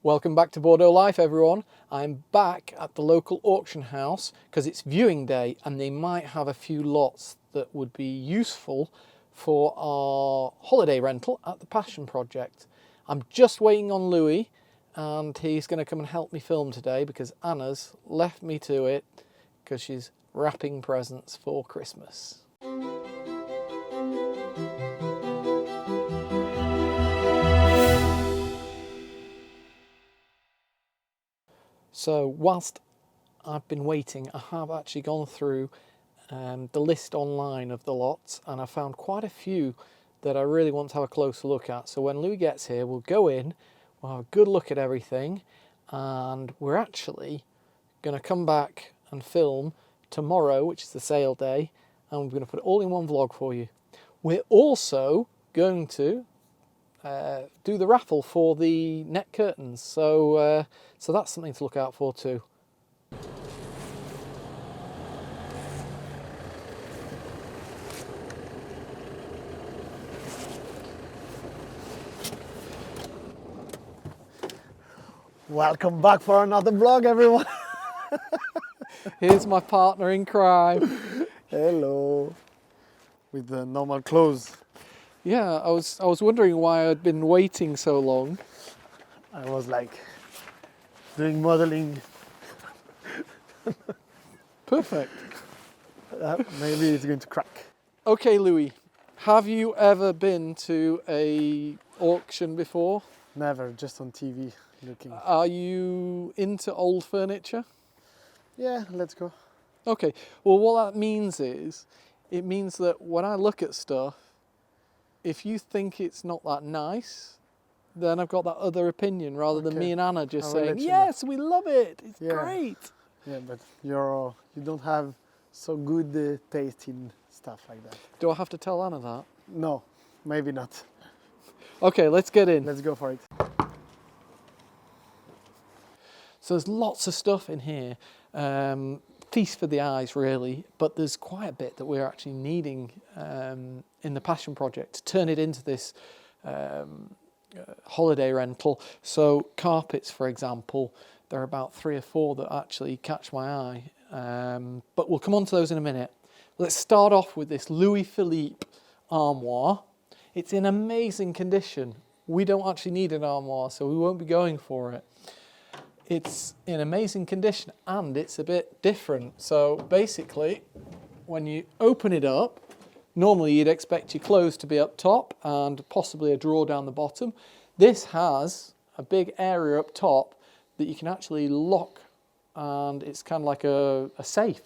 Welcome back to Bordeaux Life, everyone. I'm back at the local auction house because it's viewing day and they might have a few lots that would be useful for our holiday rental at the Passion Project. I'm just waiting on Louis and he's going to come and help me film today because Anna's left me to it because she's wrapping presents for Christmas. So whilst I've been waiting, I have actually gone through the list online of the lots and I found quite a few that I really want to have a closer look at. So when Louis gets here, we'll go in, we'll have a good look at everything, and we're actually going to come back and film tomorrow, which is the sale day, and we're going to put it all in one vlog for you. We're also going to do the raffle for the net curtains, so that's something to look out for too. Welcome back for another vlog, everyone. Here's my partner in crime. Hello. With the normal clothes. Yeah, I was wondering why I'd been waiting so long. I was like doing modeling. Perfect. Maybe it's going to crack. Okay, Louis, have you ever been to a auction before? Never, just on TV looking. Are you into old furniture? Yeah, let's go. Okay, well what that means is, it means that when I look at stuff, if you think it's not that nice, then I've got that other opinion rather than me and Anna just saying, yes, we love it, it's great. Yeah, but you don't have so good taste in stuff like that. Do I have to tell Anna that? No, maybe not. Okay, let's get in. Let's go for it. So there's lots of stuff in here. Feast for the eyes, really, but there's quite a bit that we're actually needing in the Passion Project to turn it into this holiday rental. So carpets, for example, there are about 3 or 4 that actually catch my eye, but we'll come on to those in a minute. Let's start off with this Louis Philippe armoire. It's in amazing condition. We don't actually need an armoire, so we won't be going for it. It's in amazing condition and it's a bit different. So basically, when you open it up, normally you'd expect your clothes to be up top and possibly a drawer down the bottom. This has a big area up top that you can actually lock, and it's kind of like a safe.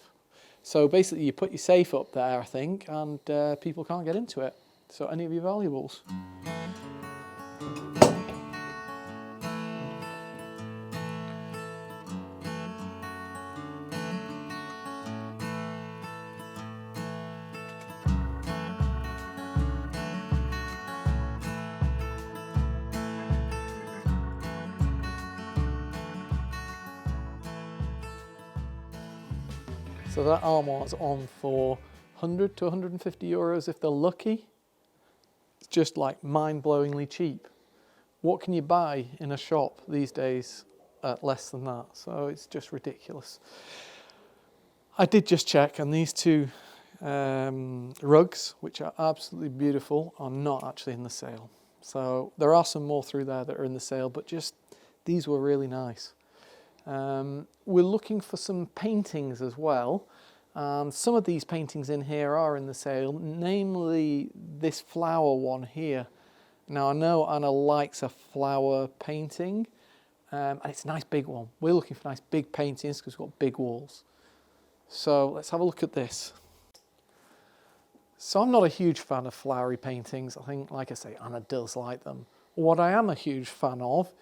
So basically you put your safe up there, I think, and people can't get into it. So any of your valuables. So that armoire's on for 100 to 150 euros if they're lucky. It's just like mind-blowingly cheap. What can you buy in a shop these days at less than that? So it's just ridiculous. I did just check, and these 2 rugs, which are absolutely beautiful, are not actually in the sale. So there are some more through there that are in the sale, but just these were really nice. We're looking for some paintings as well, and some of these paintings in here are in the sale, namely this flower one here. Now I know Anna likes a flower painting, and it's a nice big one. We're looking for nice big paintings because we've got big walls. So let's have a look at this. So I'm not a huge fan of flowery paintings. I think, like I say, Anna does like them. What I am a huge fan of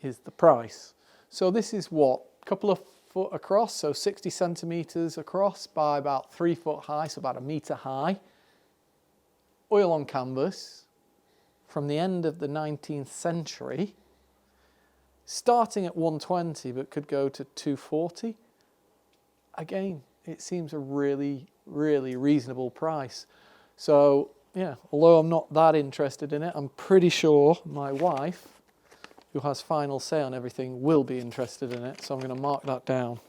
is the price. So this is what, a couple of foot across, so 60 centimetres across by about 3 foot high, so about 1 metre high. Oil on canvas from the end of the 19th century, starting at 120 but could go to 240. Again, it seems a really, really reasonable price. So yeah, although I'm not that interested in it, I'm pretty sure my wife who has final say on everything, will be interested in it. So I'm going to mark that down.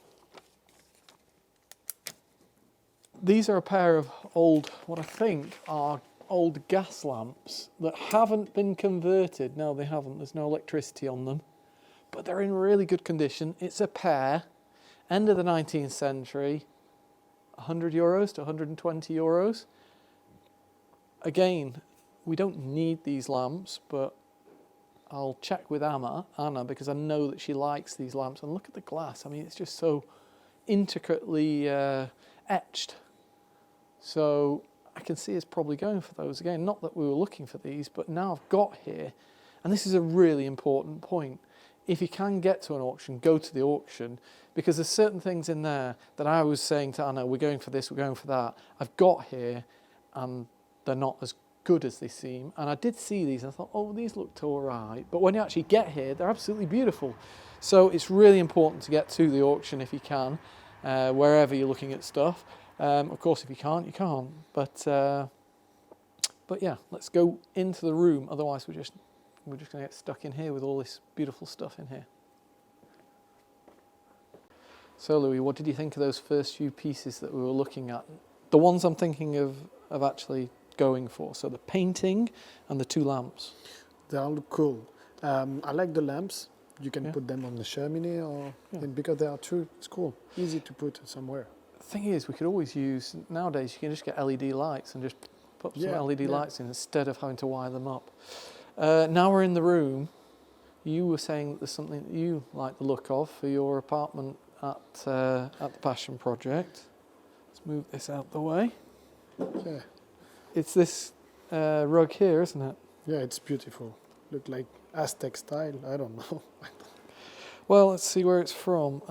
These are a pair of old, what I think are old gas lamps that haven't been converted. No, they haven't. There's no electricity on them. But they're in really good condition. It's a pair, end of the 19th century, 100 euros to 120 euros. Again, we don't need these lamps, but I'll check with Anna, because I know that she likes these lamps. And look at the glass. I mean, it's just so intricately etched. So I can see us probably going for those again. Not that we were looking for these, but now I've got here, and this is a really important point. If you can get to an auction, go to the auction, because there's certain things in there that I was saying to Anna, we're going for this, we're going for that. I've got here, and they're not as good as they seem. And I did see these, and I thought, oh, these looked all right. But when you actually get here, they're absolutely beautiful. So it's really important to get to the auction if you can, wherever you're looking at stuff. Of course, if you can't, you can't. But yeah, let's go into the room. Otherwise, we're just going to get stuck in here with all this beautiful stuff in here. So, Louis, what did you think of those first few pieces that we were looking at? The ones I'm thinking of actually going for. So the painting and the two lamps. They all look cool. I like the lamps. You can put them on the chimney, or because they are true. It's cool. Easy to put somewhere. The thing is, we could always use, nowadays you can just get LED lights and just put some LED lights in instead of having to wire them up. Now we're in the room. You were saying that there's something that you like the look of for your apartment at the Passion Project. Let's move this out the way. Yeah. It's this rug here, isn't it? Yeah, it's beautiful. Look like Aztec style. I don't know. Well, let's see where it's from.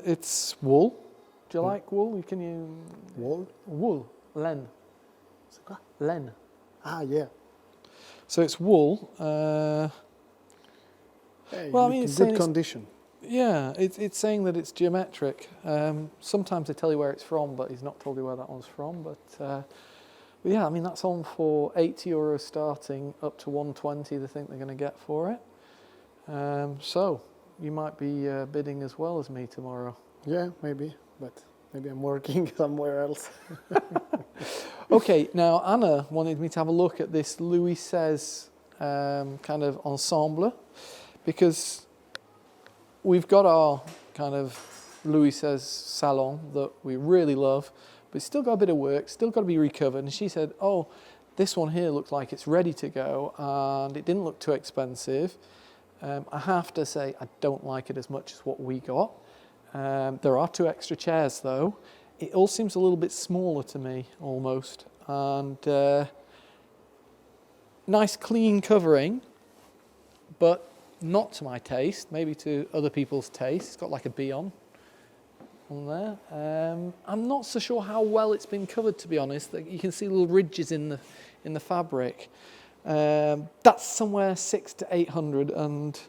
It's wool. Do you like wool? Can you? Wool? Wool. Len. Len. Ah, yeah. So it's wool. Hey, well, I mean, it's in good condition. Yeah, it's saying that it's geometric. Sometimes they tell you where it's from, but he's not told you where that one's from. But yeah, I mean, that's on for 80 euros starting, up to 120 they think they're going to get for it. So you might be bidding as well as me tomorrow. Yeah, maybe, but maybe I'm working somewhere else. Okay, now Anna wanted me to have a look at this Louis Says kind of ensemble, because we've got our kind of Louis Says salon that we really love, but it's still got a bit of work, still got to be recovered. And she said, oh, this one here looks like it's ready to go, and it didn't look too expensive. I have to say, I don't like it as much as what we got. There are 2 extra chairs though. It all seems a little bit smaller to me, almost. And nice clean covering, but not to my taste, maybe to other people's taste. It's got like a bee on there. I'm not so sure how well it's been covered, to be honest. You can see little ridges in the fabric. That's somewhere 600 to 800, and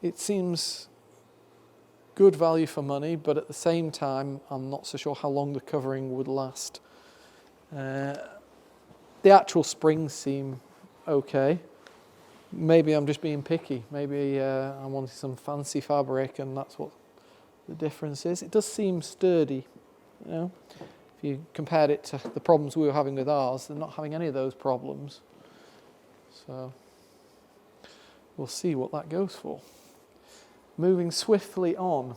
it seems good value for money, but at the same time, I'm not so sure how long the covering would last. The actual springs seem okay. Maybe I'm just being picky. Maybe I wanted some fancy fabric, and that's what the difference is. It does seem sturdy, you know. If you compared it to the problems we were having with ours, they're not having any of those problems. So we'll see what that goes for. Moving swiftly on,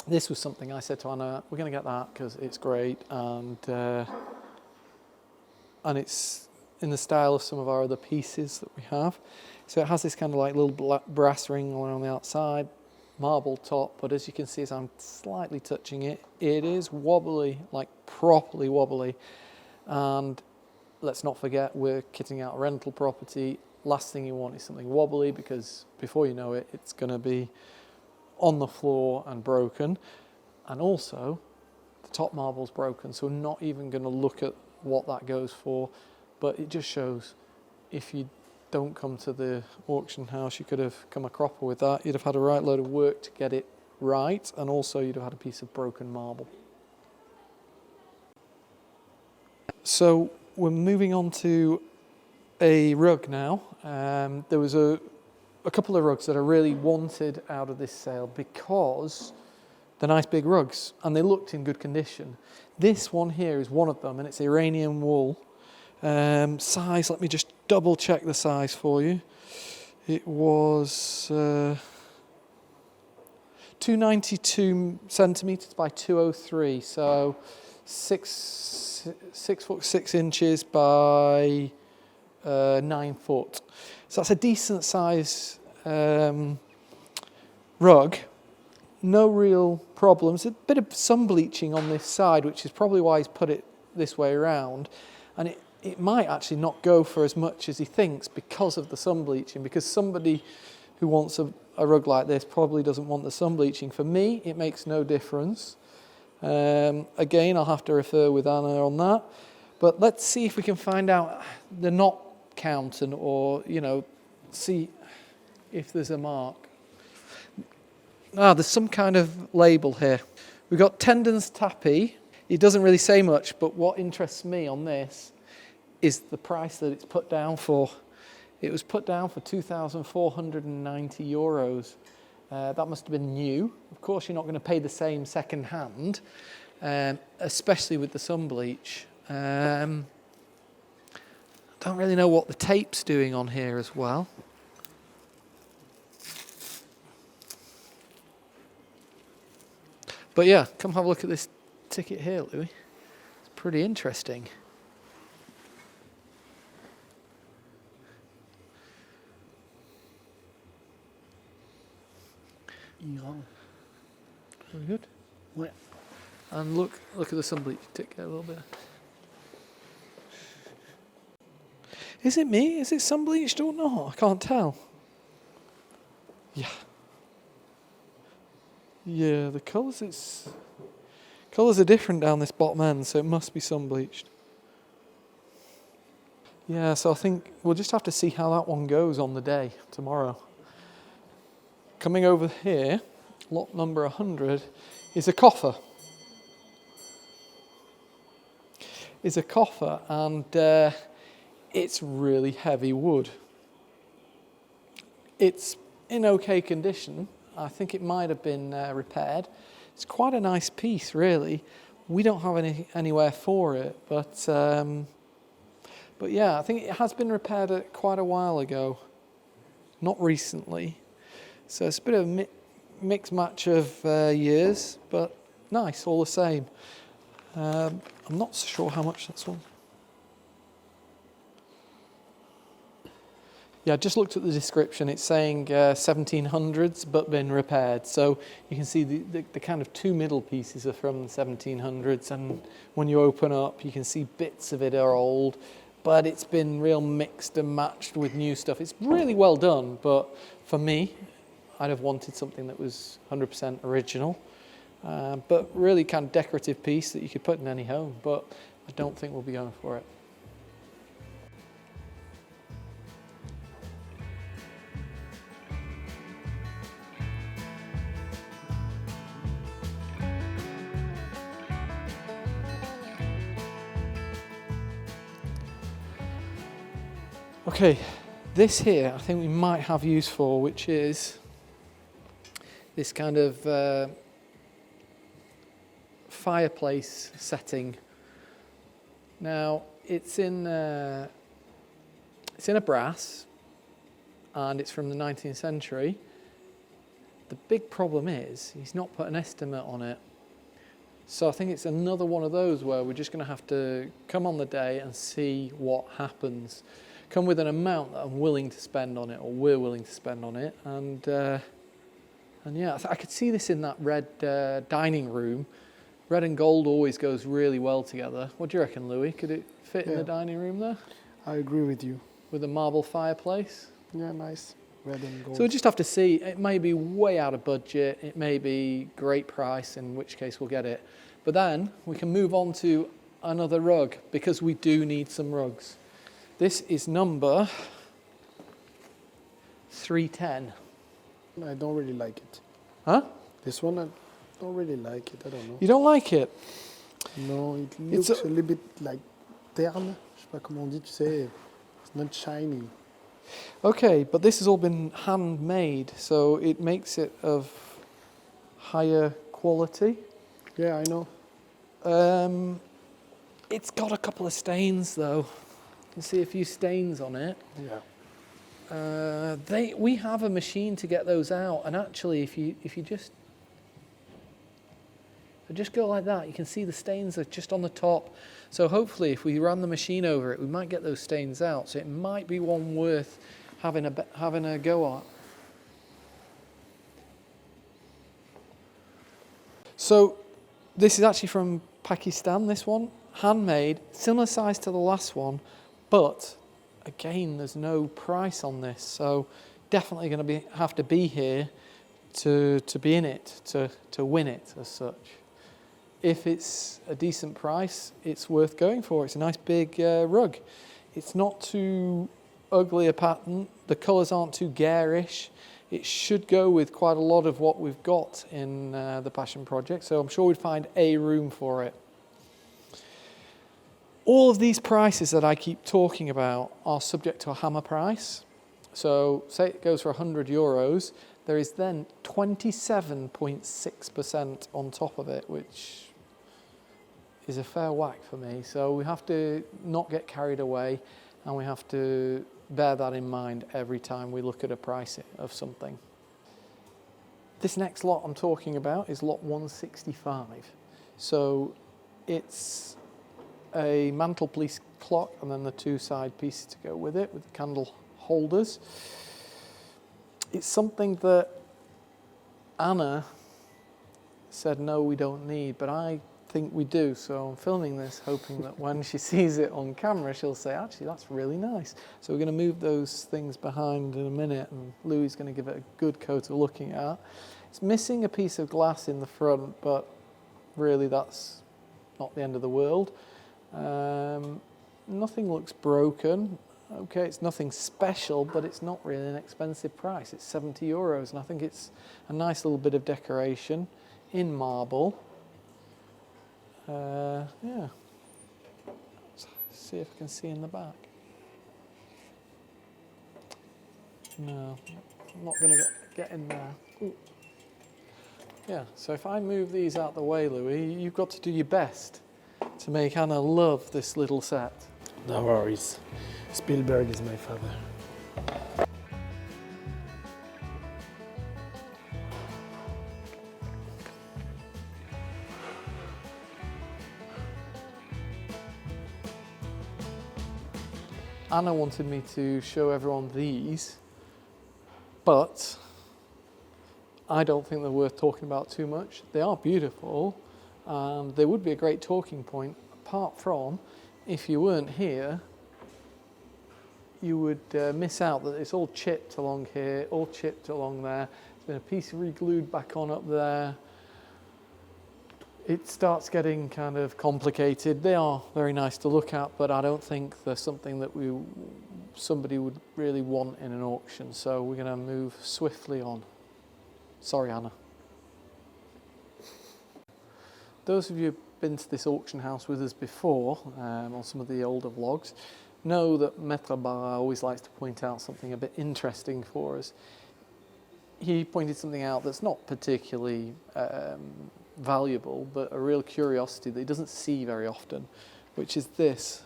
this was something I said to Anna, we're going to get that because it's great, and it's in the style of some of our other pieces that we have. So it has this kind of like little brass ring on the outside, marble top, but as you can see as I'm slightly touching it, it is wobbly, like properly wobbly. And let's not forget, we're kitting out a rental property. Last thing you want is something wobbly, because before you know it, it's going to be on the floor and broken. And also, the top marble's broken, so we're not even going to look at what that goes for. But it just shows, if you don't come to the auction house, you could have come a cropper with that. You'd have had a right load of work to get it right, and also you'd have had a piece of broken marble. So we're moving on to a rug now. There was a a couple of rugs that I really wanted out of this sale because they're nice big rugs and they looked in good condition. This one here is one of them, and it's Iranian wool. Size, let me just double check the size for you. It was 292 centimetres by 203, so 6'6" by 9 foot. So that's a decent size rug. No real problems. A bit of sun bleaching on this side, which is probably why he's put it this way around. And it might actually not go for as much as he thinks because of the sun bleaching, because somebody who wants a rug like this probably doesn't want the sun bleaching. For me, it makes no difference. Again, I'll have to refer with Anna on that. But let's see if we can find out the knot count and, or, you know, see if there's a mark. There's some kind of label here. We've got tendons tappy. It doesn't really say much, but what interests me on this is the price that it's put down for. It was put down for €2,490. That must have been new. Of course, you're not going to pay the same second hand, especially with the sun bleach. Don't really know what the tape's doing on here as well. But yeah, come have a look at this ticket here, Louis. It's pretty interesting. Iran. Very good. Ouais. And look at the sun bleach ticket a little bit. Is it me? Is it sun bleached or not? I can't tell. Yeah. Yeah, the colours are different down this bottom end, so it must be sun bleached. Yeah, so I think we'll just have to see how that one goes on the day tomorrow. Coming over here, lot number 100 is a coffer. It's a coffer, and it's really heavy wood. It's in okay condition. I think it might have been repaired. It's quite a nice piece, really. We don't have anywhere for it, but yeah, I think it has been repaired quite a while ago, not recently. So it's a bit of a mixed match of years, but nice all the same. I'm not so sure how much that's one. Yeah, I just looked at the description. It's saying 1700s, but been repaired. So you can see the kind of two middle pieces are from the 1700s, and when you open up, you can see bits of it are old, but it's been real mixed and matched with new stuff. It's really well done, but for me, I'd have wanted something that was 100% original, but really kind of decorative piece that you could put in any home, but I don't think we'll be going for it. Okay, this here I think we might have use for, which is this kind of fireplace setting. Now it's in a brass, and it's from the 19th century. The big problem is he's not put an estimate on it. So I think it's another one of those where we're just going to have to come on the day and see what happens. Come with an amount that I'm willing to spend on it, or we're willing to spend on it, and yeah, I could see this in that red dining room. Red and gold always goes really well together. What do you reckon, Louis? Could it fit in the dining room there? I agree with you. With a marble fireplace? Yeah, nice. Red and gold. So we'll just have to see. It may be way out of budget. It may be great price, in which case we'll get it. But then we can move on to another rug, because we do need some rugs. This is number 310. I don't really like it. Huh? This one, I don't really like it. I don't know. You don't like it? No, it looks a little bit like terne. Je sais pas comment on dit, tu sais. It's not shiny. Okay, but this has all been handmade, so it makes it of higher quality. Yeah, I know. It's got a couple of stains though. You can see a few stains on it. Yeah. We have a machine to get those out, and actually, if you just go like that, you can see the stains are just on the top. So hopefully, if we run the machine over it, we might get those stains out. So it might be one worth having a go at. So this is actually from Pakistan. This one, handmade, similar size to the last one, but again, there's no price on this, so definitely going to have to be here to be in it, to win it as such. If it's a decent price, it's worth going for. It's a nice big rug. It's not too ugly a pattern. The colours aren't too garish. It should go with quite a lot of what we've got in the Passion Project, so I'm sure we'd find a room for it. All of these prices that I keep talking about are subject to a hammer price. So say it goes for €100, there is then 27.6% on top of it, which is a fair whack for me. So we have to not get carried away, and we have to bear that in mind every time we look at a price of something. This next lot I'm talking about is lot 165. So it's a mantelpiece clock and then the two side pieces to go with it, with the candle holders. It's something that Anna said no, we don't need, but I think we do, so I'm filming this hoping that when she sees it on camera she'll say, actually that's really nice. So we're going to move those things behind in a minute, and Louis is going to give it a good coat of looking at. It's missing a piece of glass in the front, but really that's not the end of the world. Nothing looks broken. Okay, it's nothing special, but it's not really an expensive price. It's €70, and I think it's a nice little bit of decoration in marble. Yeah. Let's see if I can see in the back. No, I'm not going to get in there. Ooh. Yeah, so if I move these out the way, Louis, you've got to do your best to make Anna love this little set. No worries. Spielberg is my father. Anna wanted me to show everyone these, but I don't think they're worth talking about too much. They are beautiful, and they would be a great talking point, apart from, if you weren't here, you would miss out that it's all chipped along here, all chipped along there. There's been a piece re-glued back on up there. It starts getting kind of complicated. They are very nice to look at, but I don't think they're something that somebody would really want in an auction. So we're going to move swiftly on. Sorry, Anna. Those of you who've been to this auction house with us before, on some of the older vlogs, know that Maître Barra always likes to point out something a bit interesting for us. He pointed something out that's not particularly valuable, but a real curiosity that he doesn't see very often, which is this.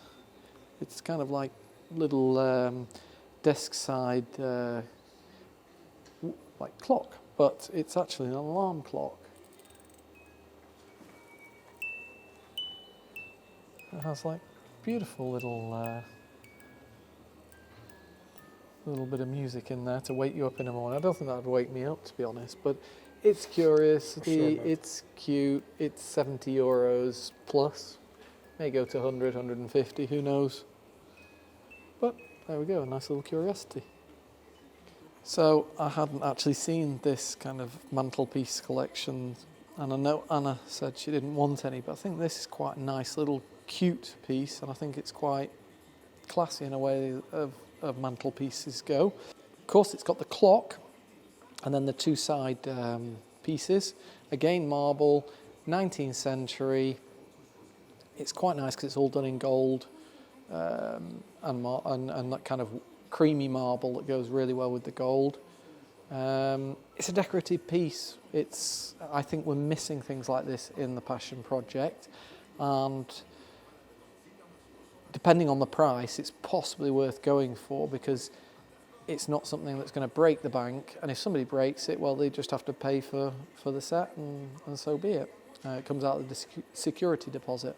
It's kind of like little desk side like clock, but it's actually an alarm clock. It has like beautiful little bit of music in there to wake you up in the morning. I don't think that would wake me up, to be honest, but it's curious, it's cute, it's €70 plus, may go to 100, 150, who knows. But there we go, a nice little curiosity. So I hadn't actually seen this kind of mantelpiece collection, and I know Anna said she didn't want any, but I think this is quite a nice little cute piece, and I think it's quite classy in a way of mantelpieces go. Of course, it's got the clock, and then the two side pieces. Again, marble, 19th century. It's quite nice because it's all done in gold and that kind of creamy marble that goes really well with the gold. It's a decorative piece. I think we're missing things like this in the Passion project, and depending on the price, it's possibly worth going for, because it's not something that's going to break the bank, and if somebody breaks it, well, they just have to pay for the set, and so be it. It comes out of the security deposit.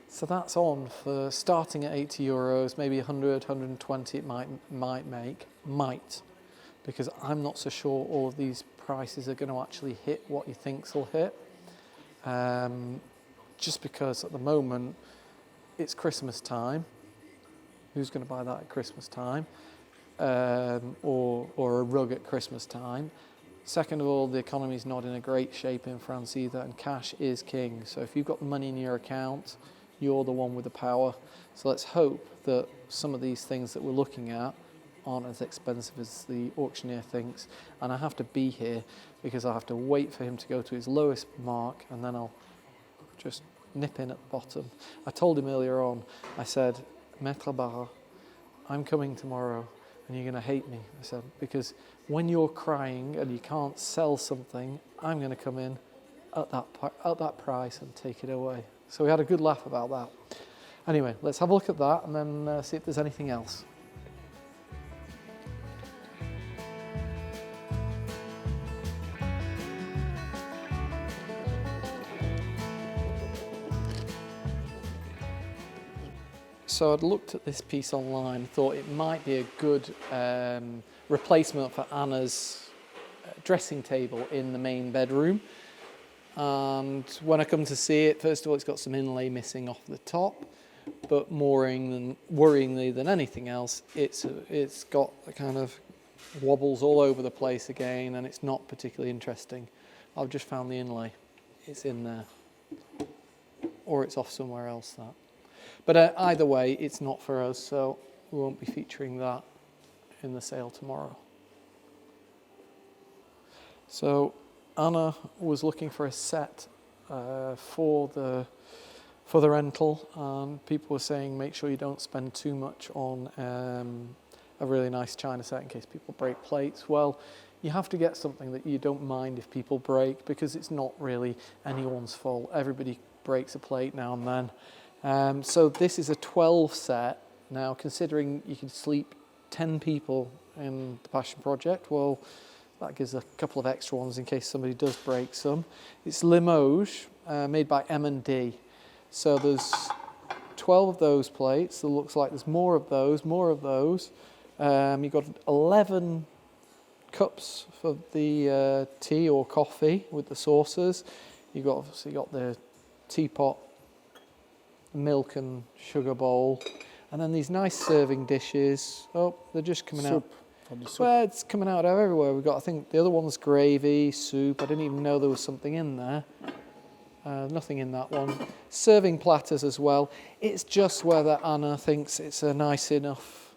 So that's on for starting at €80, maybe 100, 120 it might, because I'm not so sure all of these prices are going to actually hit what you think they'll hit. Just because at the moment it's Christmas time. Who's going to buy that at Christmas time? Or a rug at Christmas time. Second of all, the economy's not in a great shape in France either, and cash is king. So if you've got the money in your account, you're the one with the power. So let's hope that some of these things that we're looking at aren't as expensive as the auctioneer thinks. And I have to be here because I have to wait for him to go to his lowest mark, and then I'll just nip in at the bottom. I told him earlier on, I said, Maître Barra, I'm coming tomorrow and you're going to hate me. I said, because when you're crying and you can't sell something, I'm going to come in at that price and take it away. So we had a good laugh about that. Anyway, let's have a look at that and then see if there's anything else. So I'd looked at this piece online, thought it might be a good replacement for Anna's dressing table in the main bedroom. And when I come to see it, first of all, it's got some inlay missing off the top, but worryingly than anything else, it's got a kind of wobbles all over the place again, and it's not particularly interesting. I've just found the inlay. It's in there. Or it's off somewhere else, that. But either way, it's not for us, so we won't be featuring that in the sale tomorrow. So Anna was looking for a set for the rental, and people were saying make sure you don't spend too much on a really nice china set in case people break plates. Well, you have to get something that you don't mind if people break, because it's not really anyone's fault. Everybody breaks a plate now and then. So this is a 12 set. Now, considering you can sleep 10 people in the Passion Project, well, that gives a couple of extra ones in case somebody does break some. It's Limoges, made by M&D. So there's 12 of those plates. It looks like there's more of those. You've got 11 cups for the tea or coffee with the saucers. You've got the teapot, milk and sugar bowl, and then these nice serving dishes. Oh, they're just coming out. Well, it's coming out everywhere. We've got, I think the other one's gravy, soup. I didn't even know there was something in there. Nothing in that one. Serving platters as well. It's just whether Anna thinks it's a nice enough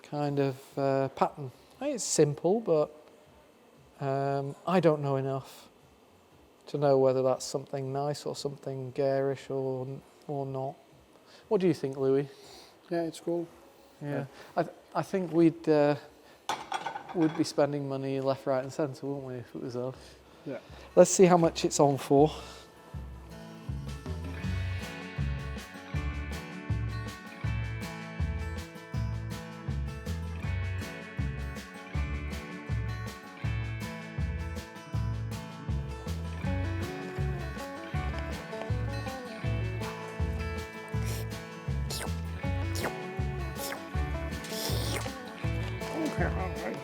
kind of pattern. It's simple, but I don't know enough to know whether that's something nice or something garish or not. What do you think, Louis? Yeah, it's cool. Yeah. I think we'd be spending money left, right and centre, wouldn't we, if it was us? Yeah. Let's see how much it's on for.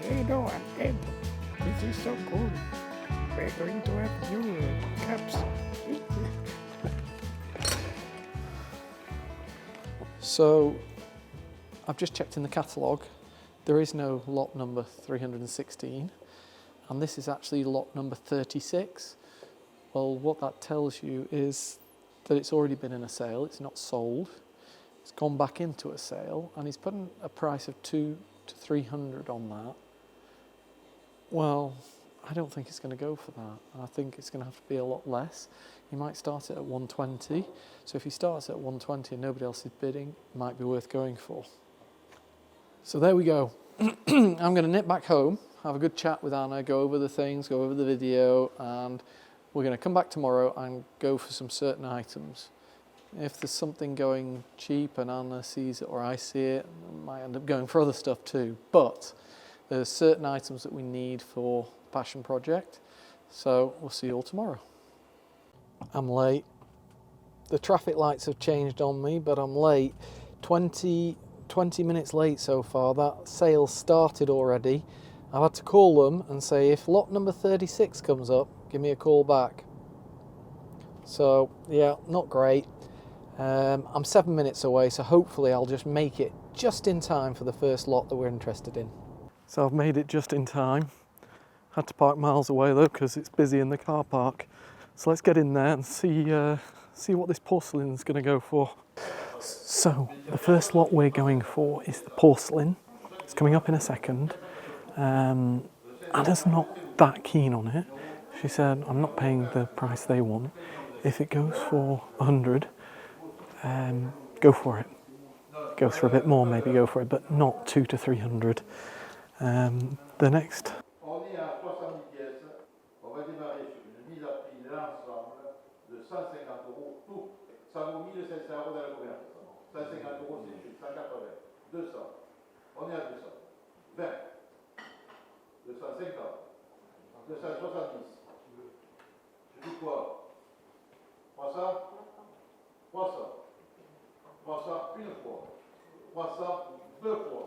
Hello, I'm dead. This is so cool. We're going to have new cups. So, I've just checked in the catalogue. There is no lot number 316, and this is actually lot number 36. Well, what that tells you is that it's already been in a sale. It's not sold. It's gone back into a sale, and he's putting a price of 200 to 300 on that. Well, I don't think it's going to go for that. I think it's going to have to be a lot less. He might start it at 120. So if he starts at 120 and nobody else is bidding, it might be worth going for. So there we go. I'm going to nip back home, have a good chat with Anna, go over the things, go over the video, and we're going to come back tomorrow and go for some certain items. If there's something going cheap and Anna sees it or I see it, I might end up going for other stuff too. But there's certain items that we need for the passion project. So we'll see you all tomorrow. I'm late. The traffic lights have changed on me, but I'm late. 20 minutes late so far. That sale started already. I've had to call them and say, if lot number 36 comes up, give me a call back. So yeah, not great. I'm 7 minutes away, so hopefully I'll just make it just in time for the first lot that we're interested in. So I've made it just in time. Had to park miles away though because it's busy in the car park. So let's get in there and see what this porcelain is going to go for. So the first lot we're going for is the porcelain. It's coming up in a second. Anna's not that keen on it. She said, I'm not paying the price they want. If it goes for 100, go for it. Goes for a bit more, maybe go for it, but not 200 to 300. The next. On est à 70 pièces. On va démarrer sur une mise à prix de l'ensemble de 150 € tout. Ça vaut 1500 € dans la conversion. 150 € c'est juste 180. 200. On est à 200. 20. 250. 270. Je dis quoi? 300. 300. 300 une fois. 300 deux fois.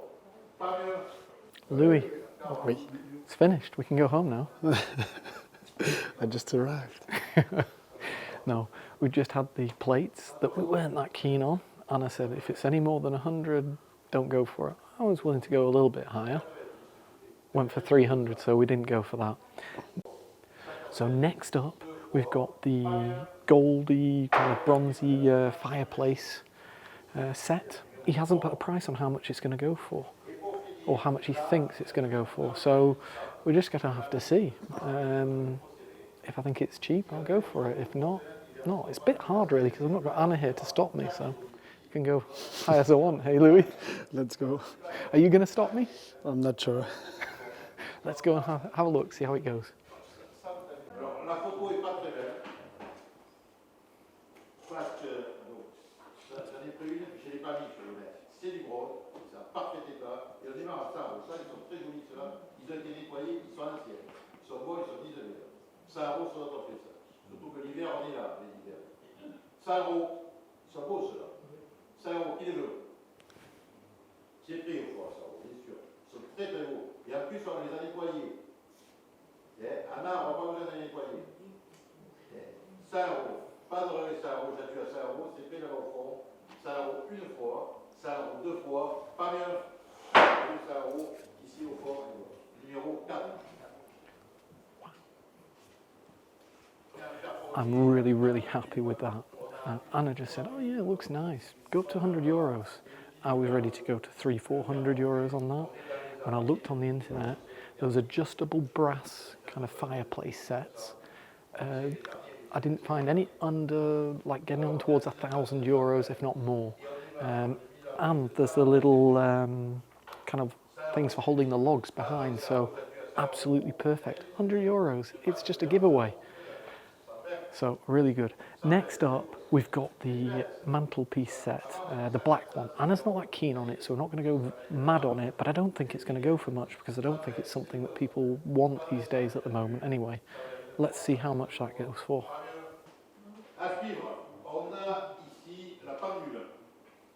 Pas mieux. Louis, it's finished. We can go home now. I just arrived. No, we just had the plates that we weren't that keen on. Anna said, if it's any more than 100, don't go for it. I was willing to go a little bit higher. Went for 300, so we didn't go for that. So next up, we've got the goldy, kind of bronzy fireplace set. He hasn't put a price on how much it's going to go for, or how much he thinks it's going to go for. So we're just going to have to see. If I think it's cheap, I'll go for it. If not, no. It's a bit hard really because I've not got Anna here to stop me, so I can go high as I want. Hey Louis, Let's go. are you going to stop me? I'm not sure. Let's go and have a look, see how it goes. Alors, la photo n'est pas très belle. Parce que, j'en ai pris une, je ne l'ai pas mis sur le net. C'est du bronze, c'est en parfait état. Et on démarre à ça. Ça, ils sont très jolis, ceux-là. Ils ont été nettoyés, ils sont anciens. Ils sont beaux, ils sont 10 €. 100 € sur notre prix, ça. Surtout que l'hiver, on est là, les hivers. 100 €, ils sont beaux, ceux-là. 100 €, qui les veut? C'est pris au foire, 100 €, bien sûr. Ils sont très très beaux. Et en plus, on les a nettoyés. Anna, on va pas besoin de les nettoyer. 100 €. Pas de relais 100 €, j'ai à 100 €, c'est fait là au fond. 100 € une fois, 100 € deux fois, pas mieux. 100 € ici au fond, numéro 4. I'm really, really happy with that. Anna just said, oh yeah, it looks nice. Go up to 100 euros. I was ready to go to 300-400 euros on that. When I looked on the internet, those adjustable brass kind of fireplace sets. I didn't find any under, like getting on towards 1,000 euros, if not more. And there's the little kind of things for holding the logs behind, so absolutely perfect. 100 euros, it's just a giveaway. So really good. Next up, we've got the mantelpiece set, the black one. Anna's not that keen on it, so we're not going to go mad on it, but I don't think it's going to go for much because I don't think it's something that people want these days at the moment anyway. Let's see how much that goes for. À suivre, on a ici la pendule.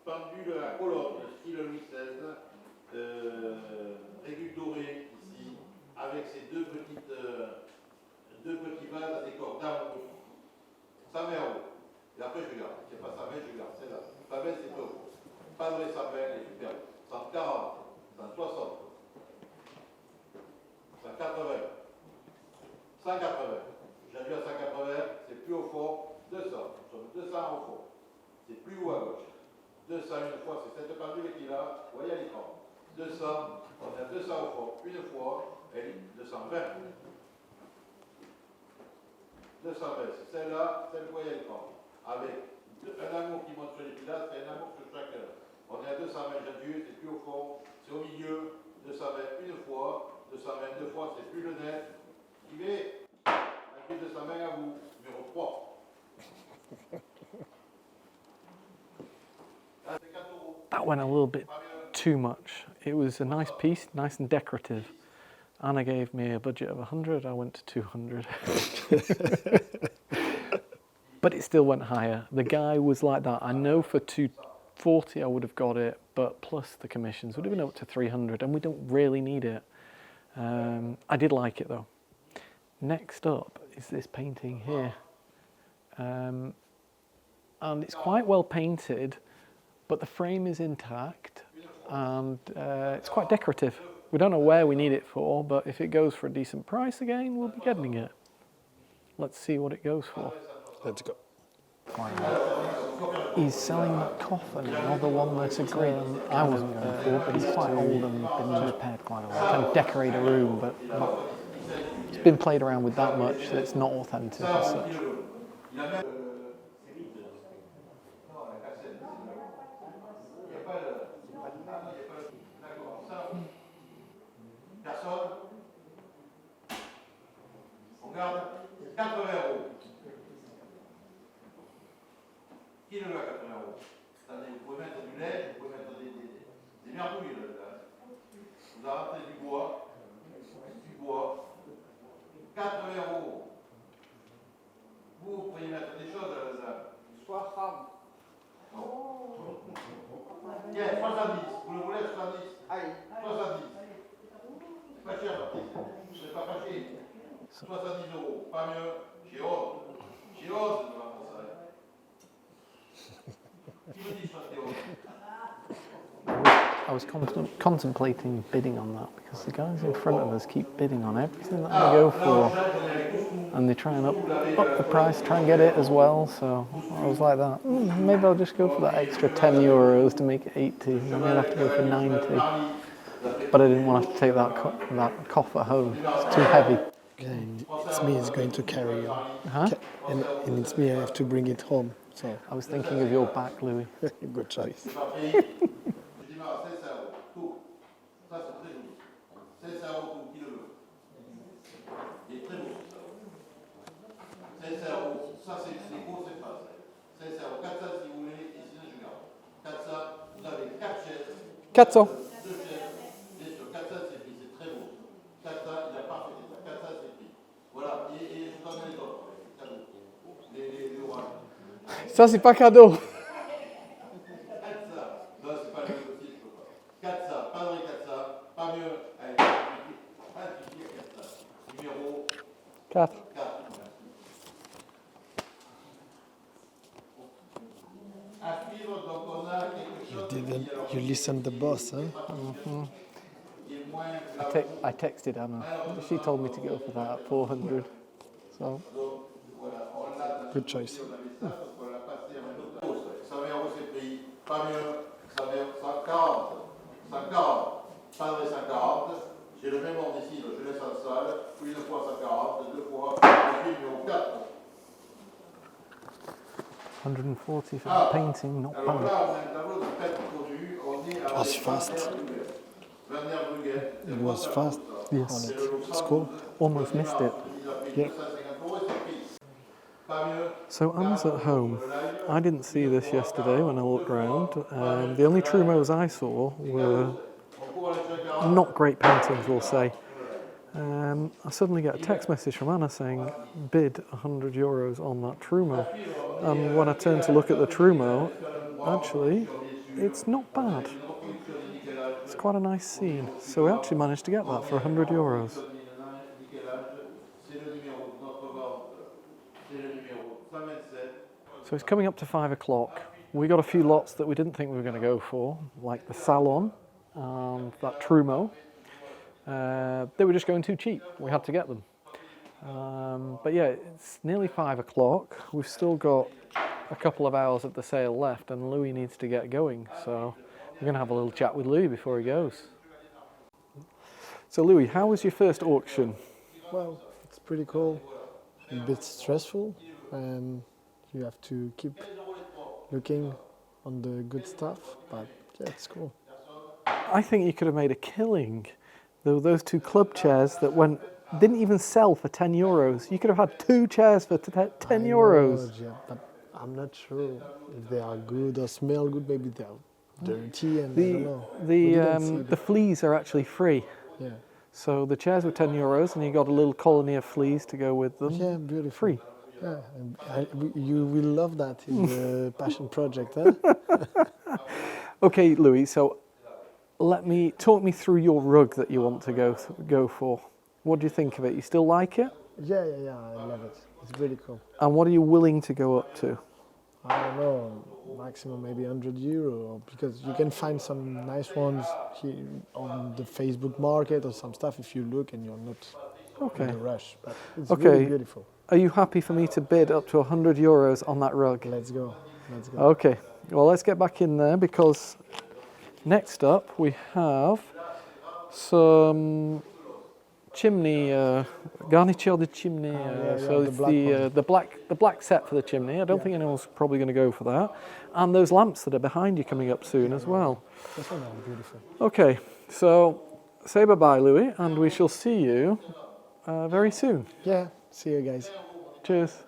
Pendule à colonne, style Louis XVI, régule dorée ici, avec ces deux petits vases à décor d'arbre. 120 €. Et après je garde. C'est pas 120, je garde. C'est là. Pas belle, c'est tout. Pas de 120, elle est super. 140, 160, 180, 180. J'ai vu à 180, c'est plus au fond. 200. Nous sommes 200 au fond. C'est plus haut à gauche. 200 une fois, c'est cette pendule qui est là. Vous voyez à l'écran. 200, on a 200 au fond. Une fois, elle est 220. 220, c'est celle-là, celle que vous voyez à l'écran. Avec un amour qui monte sur les pilastres et un amour sur chaque. On est à 220 j'adjuste, et puis au fond, c'est au milieu, 220 une fois, 220 deux fois, c'est plus le net. Qui met un prix de 220 à vous, numéro 3. Là, c'est 4 euros. That went a little bit too much. It was a nice piece, nice and decorative. Anna gave me a budget of 100, I went to 200. But it still went higher. The guy was like that. I know for 240 I would have got it, but plus the commissions would have been up to 300, and we don't really need it. I did like it though. Next up is this painting here. And it's quite well painted, but the frame is intact, and it's quite decorative. We don't know where we need it for, but if it goes for a decent price again, we'll be getting it. Let's see what it goes for. Let's go. He's selling that coffer now, the one that's a great I wasn't going for, but he's quite old and been repaired quite a lot. Kind of decorate a room, but not, it's been played around with that much that it's not authentic as such. Personne. On garde 80 euros. Qui le veut à 80 euros? Attendez, vous pouvez mettre du lait, vous pouvez mettre des merdouilles là. Vous avez rentré du bois. 80 euros. Vous pouvez mettre des choses là. 60. Non. Tiens, 70. Vous le voulez à 70? Allez. 70. C'est pas cher, c'est pas fâché. 70 euros, pas mieux. J'ai honte. J'ai honte de vendre ça. Qui me dit 70 euros? I was contemplating bidding on that because the guys in front of us keep bidding on everything that I go for, and they try and up the price, try and get it as well. So I was like that. Maybe I'll just go for that extra 10 euros to make it 80, and then I'll have to go for 90. But I didn't want to have to take that coffer home. It's too heavy. And it's me who's going to carry you. Huh? And it's me, I have to bring it home. So I was thinking of your back, Louis. good choice. Ça c'est gros, c'est pas. 500 euros, 400 si vous voulez, et sinon je garde. 400, vous avez 4 chaises. 400. 2 chaises, bien sûr, 400 c'est pris, c'est très beau. 400, il a parfait état. 400 c'est pris. Voilà, et je vous donne les autres, cadeaux. Les oranges. Ça, c'est pas cadeau. 400, non, c'est pas le même aussi, je peux pas. 400, pas dans les 400, pas mieux. Allez, 400. Numéro 4. 4. You listen to the boss, huh? Mm-hmm. I texted Anna. She told me to go for that at 400. So. Good choice. 120 euros c'est pris, pas mieux, 140, 140, pas dans les 140, j'ai le même ordre ici, je laisse en salle, une fois 140, deux fois, et puis numéro 4. 140 for the painting, not Alors bad. là, on a un tableau de fête connu, on est à was fast. It was fast. Yes. It's cool. Almost missed it. Yeah. So Anne's at home. I didn't see this yesterday when I looked round. The only Trumos I saw were not great paintings, we'll say. I suddenly get a text message from Anna saying, bid 100 euros on that Trumo. And when I turn to look at the Trumo, actually, it's not bad. It's quite a nice scene. So we actually managed to get that for 100 euros. So it's coming up to 5 o'clock. We got a few lots that we didn't think we were going to go for, like the Salon and that Trumo. They were just going too cheap. We had to get them. But yeah, it's nearly 5 o'clock. We've still got a couple of hours of the sale left, and Louis needs to get going. So we're going to have a little chat with Louis before he goes. So Louis, how was your first auction? Well, it's pretty cool. A bit stressful, and you have to keep looking on the good stuff, but Yeah, it's cool. I think you could have made a killing. There were those two club chairs that didn't even sell for 10 euros. You could have had 2 chairs for 10 I euros. know, yeah, but I'm not sure if they are good or smell good. Maybe they're dirty and I don't know. We didn't see The fleas are actually free. Yeah. So the chairs were 10 euros and you got a little colony of fleas to go with them. Yeah, beautiful. Free. Yeah, and you will love that in the passion project, huh? Okay, Louis, so talk me through your rug that you want to go for. What do you think of it? You still like it? Yeah, I love it. It's really cool. And what are you willing to go up to? I don't know, maximum maybe €100, because you can find some nice ones here on the Facebook market or some stuff if you look and you're not in a rush. But it's really beautiful. Are you happy for me to bid up to €100 on that rug? Let's go. Okay, well let's get back in there because next up we have some chimney, garniture de chimney. So it's the black set for the chimney. I don't think anyone's probably going to go for that. And those lamps that are behind you coming up soon as well. This one is beautiful. Okay, so say bye-bye, Louis, and we shall see you very soon. Yeah, see you guys. Cheers.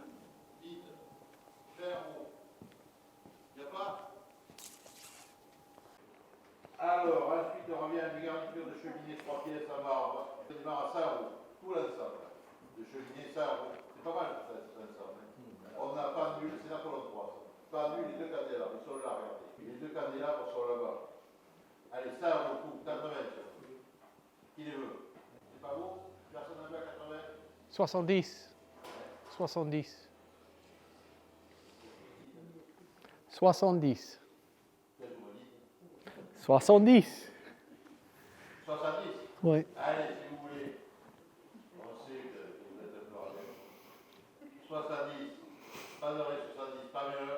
Alors, ensuite, on revient à une garniture de cheminée 3 pièces à marbre. On démarre à 100 euros, tout l'ensemble. De cheminée 100 euros. C'est pas mal ça, cet ensemble. On a pendu, c'est Napoléon 3. Pendu les 2 candélabres, ils sont là, regardez. Les 2 candélabres sont là-bas. Allez, 100 euros tout, 80. Qui les veut? C'est pas beau? Personne n'a vu à 80? 70. 70. 70. 70. 70? Oui. Allez, si vous voulez. On sait que vous êtes un peu avec. 70. Pas de reste, 70, pas mieux.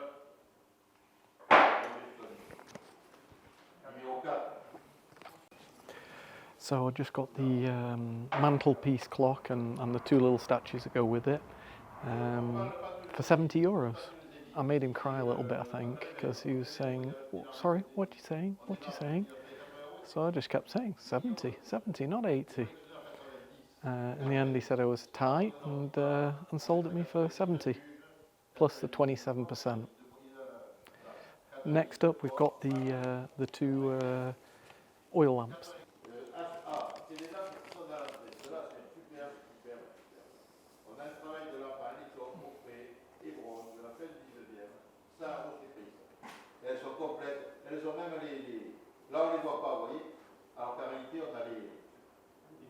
Numéro 4. So I just got the mantelpiece clock and the 2 little statues that go with it for €70. I made him cry a little bit, I think, because he was saying, sorry, what are you saying? What are you saying? So I just kept saying 70, not 80. In the end, he said I was tight and sold it me for 70, plus the 27%. Next up, we've got the 2 oil lamps. Elles sont complètes, elles ont même les... Là on ne les voit pas, vous voyez. Alors qu'en réalité on a les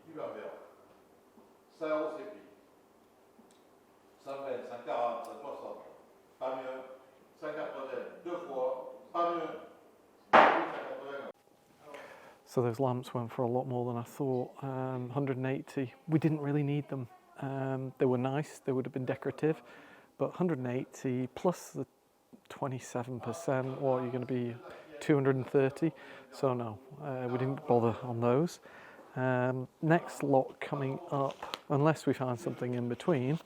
tubes en verre. 100 euros c'est pris. 120, 140, 160, pas mieux. 180, 2 fois, pas mieux. 180. So those lamps went for a lot more than I thought. 180. We didn't really need them. They were nice. They would have been decorative, but 180 plus the 27%. Well, you're going to be 230. So no, we didn't bother on those. Next lot coming up, unless we find something in between,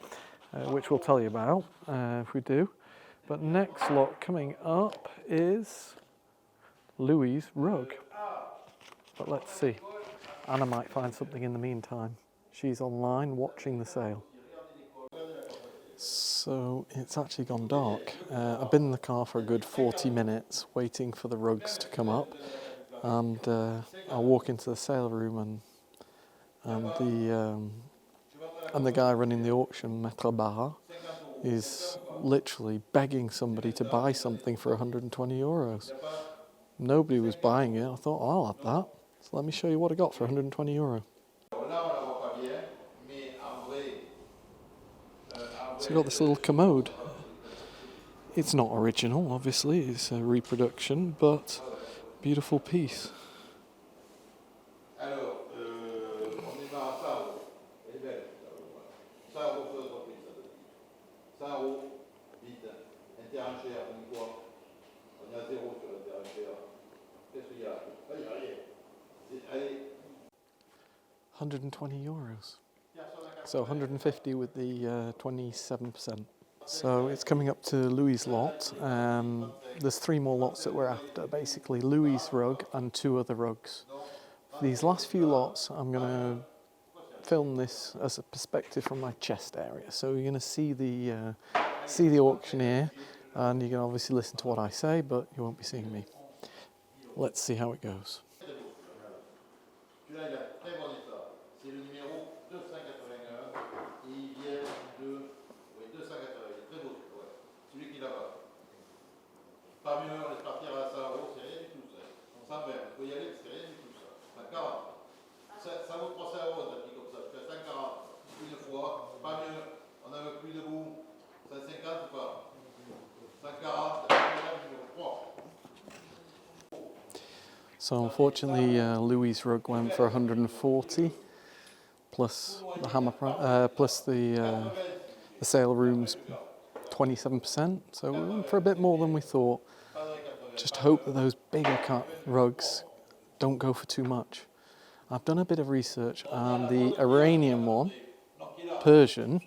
which we'll tell you about if we do. But next lot coming up is Louis' rug. But let's see. Anna might find something in the meantime. She's online watching the sale. So it's actually gone dark. I've been in the car for a good 40 minutes waiting for the rugs to come up, and I'll walk into the sale room and the guy running the auction, Maître Barra, is literally begging somebody to buy something for €120. Nobody was buying it. I thought, oh, I'll have that. So let me show you what I got for €120. So I got this little commode. It's not original, obviously, it's a reproduction, but beautiful piece. €120. So 150 with the 27%. So it's coming up to Louis' lot. There's 3 more lots that we're after, basically Louis' rug and 2 other rugs. For these last few lots, I'm going to film this as a perspective from my chest area. So you're going to see the auctioneer, and you can obviously listen to what I say, but you won't be seeing me. Let's see how it goes. Celui-là, il a très bon état. C'est le numéro 281 et il vient de 280. Il est très beau, ouais. Celui qui là-bas. Pas mieux, on laisse partir à 100 euros, c'est rien du tout ça. On s'en va, il faut y aller, c'est rien du tout ça. 140. Ça vaut 300 euros un tapis comme ça. Je fais 140 une fois, pas mieux. On n'en veut plus debout. 150 ou pas 140, numéro 3. So unfortunately, Louis' rug went for 140 plus the hammer plus the sale room's 27%. So we went for a bit more than we thought. Just hope that those bigger cut rugs don't go for too much. I've done a bit of research, and the Iranian one, Persian,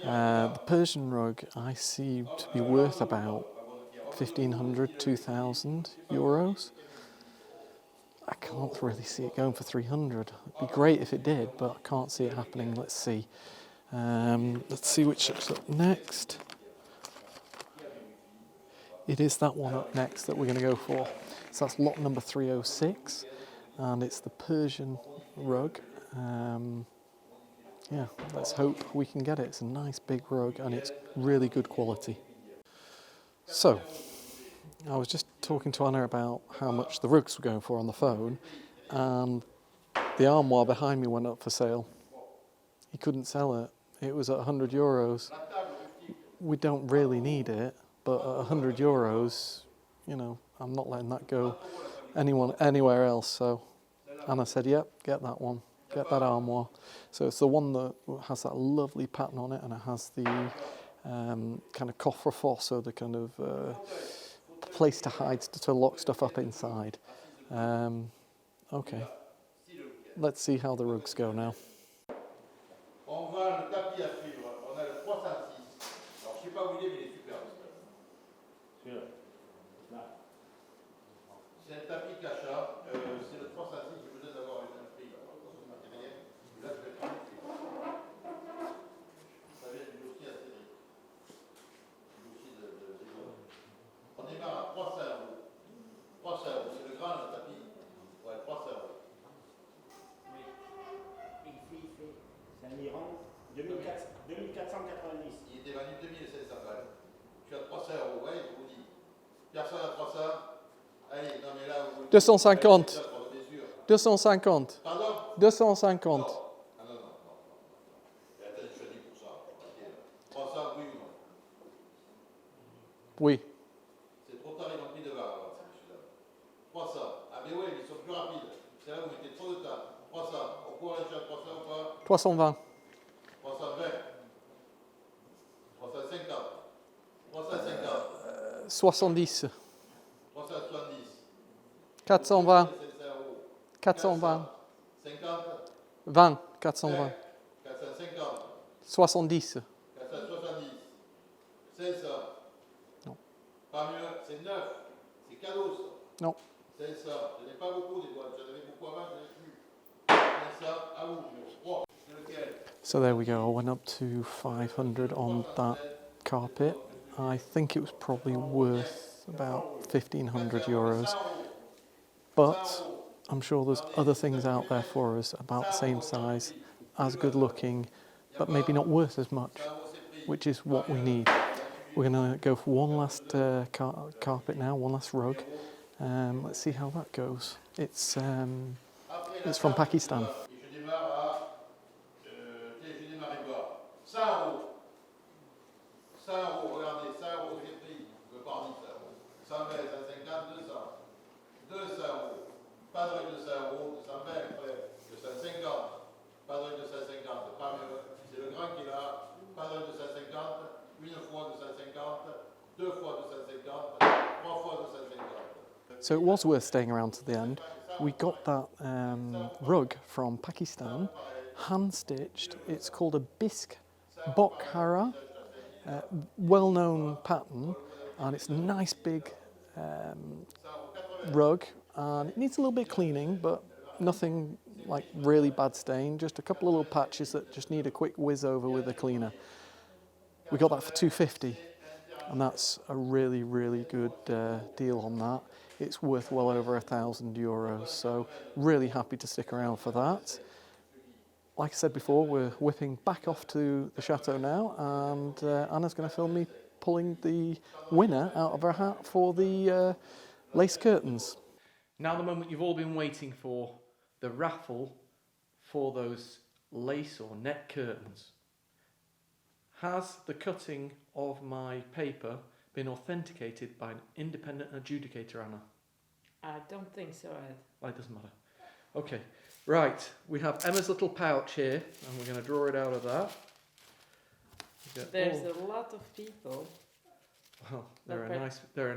the Persian rug I see to be worth about 1,500, 2,000 euros. I can't really see it going for 300. It'd be great if it did, but I can't see it happening. Let's see. Let's see which is up next. It is that one up next that we're going to go for. So that's lot number 306, and it's the Persian rug. Yeah, let's hope we can get it. It's a nice big rug, and it's really good quality. So, I was just talking to Anna about how much the rugs were going for on the phone, and the armoire behind me went up for sale. He couldn't sell it. It was at 100 euros. We don't really need it, but at 100 euros, you know, I'm not letting that go anywhere else. So Anna said, yep, get that one, get that armoire. So it's the one that has that lovely pattern on it, and it has the kind of coffre-fort, so the kind of place to hide, to lock stuff up inside. Okay, let's see how the rugs go now. On vend le tapis à suivre. On a le 306. Alors je sais pas où il est, mais il est superbe. Celui-là. Là. C'est un tapis Cacha. C'est le 306. J'ai besoin d'avoir un prix. Là, je vais prendre le prix. Ça vient du dossier assez riche. Du dossier de On démarre à 300 euros. 300 euros. C'est le grand le tapis. Ouais, 300 euros. Oui. C'est un Iran 2490. Il était vendu 2500 balles. Je suis à 300 euros, ouais, je vous dis. Personne à 300. Allez, non mais là, vous 250. 250. Pardon 250. Non. Ah non. Attendez, je dis pour ça. 300, oui ou non Oui. C'est trop tard, ils ont pris de barre, celui-là. 300. Ah mais oui, ils sont plus rapides. C'est là où vous mettez trop de temps. 300. On peut aller à 300 ou pas 320. 320. 350. 350. 70. 370. 420. 420. 420. 50. 20. 420. 450. 70. 470. 500. Non. Pas mieux, c'est 9. C'est cadeau ça. Non. 500. Je n'ai pas beaucoup des boîtes. J'en avais beaucoup avant, je n'en ai plus. 500. À vous, numéro 3. C'est lequel So there we go. I went up to 500 on that carpet. I think it was probably worth about 1,500 euros. But I'm sure there's other things out there for us about the same size, as good looking, but maybe not worth as much, which is what we need. We're going to go for one last carpet now, one last rug. Let's see how that goes. It's from Pakistan. Je démarre à. Je démarre bas. 100 euros. 100 euros, regardez, 100 euros, j'ai pris. Je veux pas en 10 euros. 120, 150, 200. 200 euros. Pas de règle de 100 euros, 220, après. 250. Pas de règle de 150. Pas mieux. C'est le grand qui est là. Pas de règle de 150. Une fois 250. Deux fois 250. Trois fois 250. So it was worth staying around to the end. We got that rug from Pakistan, hand-stitched. It's called a bisk bokhara. well-known pattern, and it's a nice big rug, and it needs a little bit of cleaning, but nothing like really bad stain, just a couple of little patches that just need a quick whiz over with a cleaner. We got that for $250, and that's a really, really good deal on that. It's worth well over €1,000, so really happy to stick around for that. Like I said before, we're whipping back off to the chateau now, and Anna's going to film me pulling the winner out of her hat for the lace curtains. Now the moment you've all been waiting for, the raffle for those lace or net curtains. Has the cutting of my paper been authenticated by an independent adjudicator, Anna? I don't think so, Ed. Well, it doesn't matter. Okay, right, we have Emma's little pouch here, and we're going to draw it out of that. There's a lot of people. Well, they're a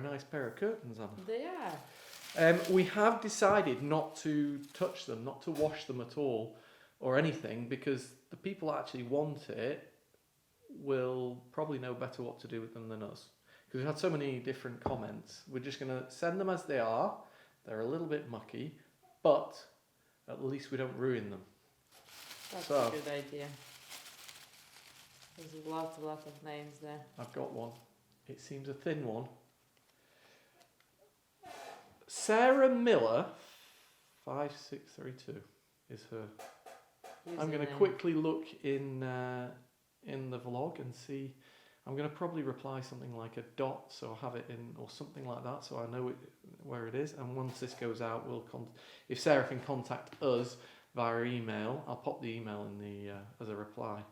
nice pair of curtains, Anna. They are. We have decided not to touch them, not to wash them at all or anything, because the people that actually want it will probably know better what to do with them than us. Because we've had so many different comments. We're just going to send them as they are. They're a little bit mucky, but at least we don't ruin them. That's a good idea. There's a lot of names there. I've got one. It seems a thin one. Sarah Miller, 5632 is her. I'm going to quickly look in the vlog and see. I'm going to probably reply something like a dot, so I'll have it in, or something like that, so I know where it is. And once this goes out, if Sarah can contact us via email, I'll pop the email in the as a reply.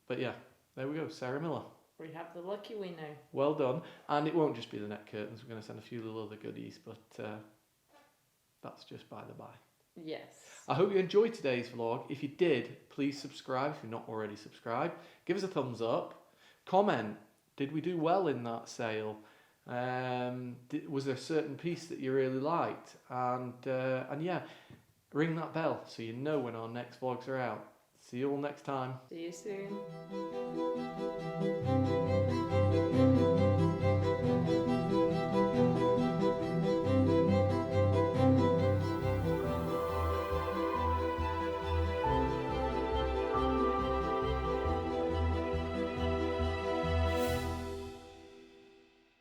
But yeah, there we go, Sarah Miller. We have the lucky winner. Well done. And it won't just be the net curtains. We're going to send a few little other goodies, but that's just by the by. Yes. I hope you enjoyed today's vlog. If you did, please subscribe if you're not already subscribed. Give us a thumbs up. Comment. Did we do well in that sale? Was there a certain piece that you really liked? And yeah, ring that bell so you know when our next vlogs are out. See you all next time. See you soon.